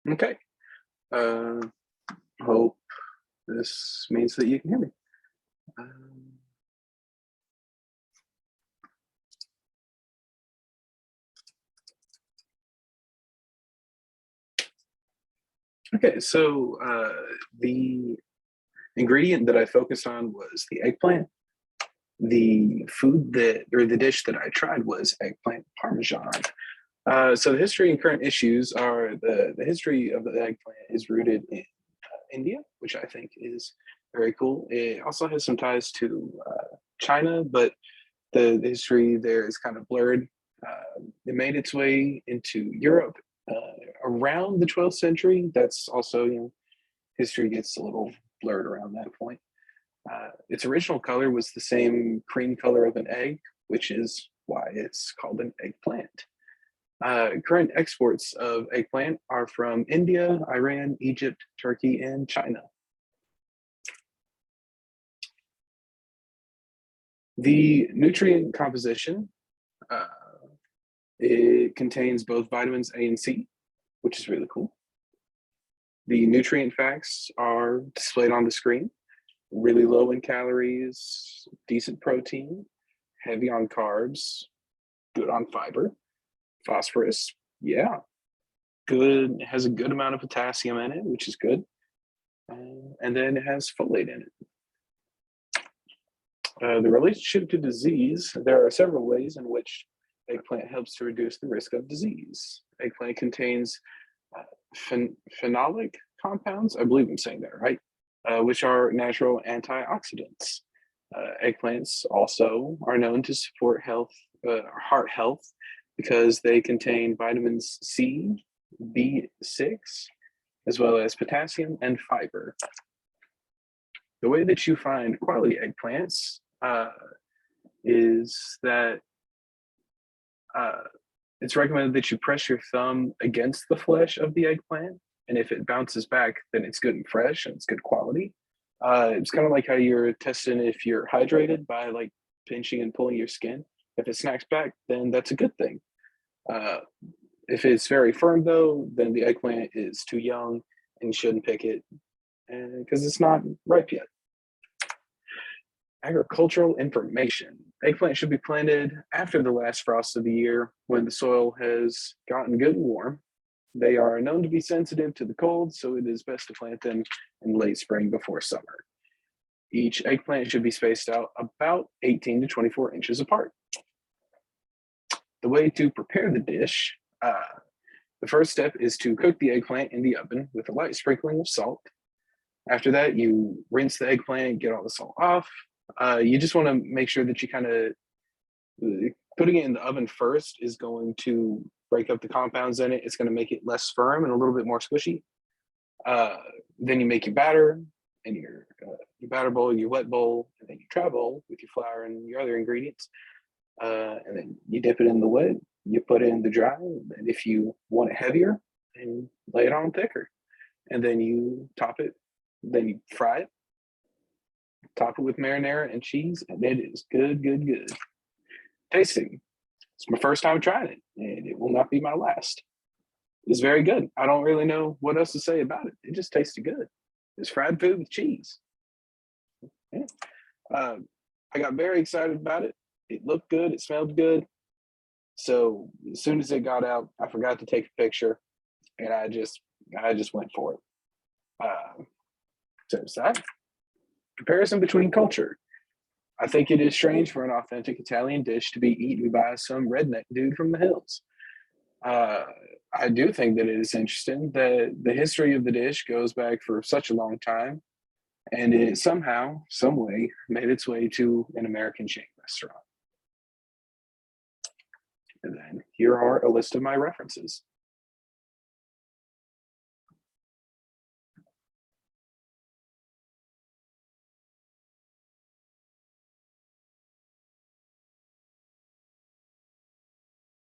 Okay. Uh, Hope this means that you can hear me. Um, okay, so the ingredient that I focused on was the eggplant. The food that, or the dish that I tried was eggplant parmesan. So the history and current issues are the history of the eggplant is rooted in India, which I think is very cool. It also has some ties to China, but the history there is kind of blurred. It made its way into Europe around the 12th century. That's also, history gets a little blurred around that point. Its original color was the same cream color of an egg, which is why it's called an eggplant. Current exports of eggplant are from India, Iran, Egypt, Turkey, and China. The nutrient composition, uh, it contains both vitamins A and C, which is really cool. The nutrient facts are displayed on the screen. Really low in calories, decent protein, heavy on carbs, good on fiber, phosphorus, yeah, good, it has a good amount of potassium in it, which is good. And then it has folate in it. The relationship to disease, there are several ways in which eggplant helps to reduce the risk of disease. Eggplant contains uh, phenolic compounds, I believe I'm saying that right, which are natural antioxidants. Eggplants also are known to support heart health, because they contain vitamins C, B6, as well as potassium and fiber. The way that you find quality eggplants is that uh, it's recommended that you press your thumb against the flesh of the eggplant, and if it bounces back, then it's good and fresh and it's good quality. It's kind of like how you're testing if you're hydrated by like pinching and pulling your skin. If it snacks back, then that's a good thing. Uh, if it's very firm though, then the eggplant is too young and you shouldn't pick it because it's not ripe yet. Agricultural information. Eggplant should be planted after the last frost of the year when the soil has gotten good and warm. They are known to be sensitive to the cold, so it is best to plant them in late spring before summer. Each eggplant should be spaced out about 18 to 24 inches apart. The way to prepare the dish, the first step is to cook the eggplant in the oven with a light sprinkling of salt. After that, you rinse the eggplant, get all the salt off. You just want to make sure that you kind of putting it in the oven first is going to break up the compounds in it. It's going to make it less firm and a little bit more squishy. Uh, then you make your batter and your batter bowl, your wet bowl, and then your dry bowl with your flour and your other ingredients. And then you dip it in the wet. You put it in the dry. And if you want it heavier, then lay it on thicker. And then you top it. Then you fry it. Top it with marinara and cheese, and it is good, good, good. Tasting. It's my first time trying it, and it will not be my last. It's very good. I don't really know what else to say about it. It just tasted good. It's fried food with cheese. Yeah. Uh, I got very excited about it. It looked good. It smelled good. So as soon as it got out, I forgot to take a picture, and I just went for it. So it's that comparison between culture. I think it is strange for an authentic Italian dish to be eaten by some redneck dude from the hills. Uh, I do think that it is interesting that the history of the dish goes back for such a long time, and it somehow, some way, made its way to an American chain restaurant. And then here are a list of my references.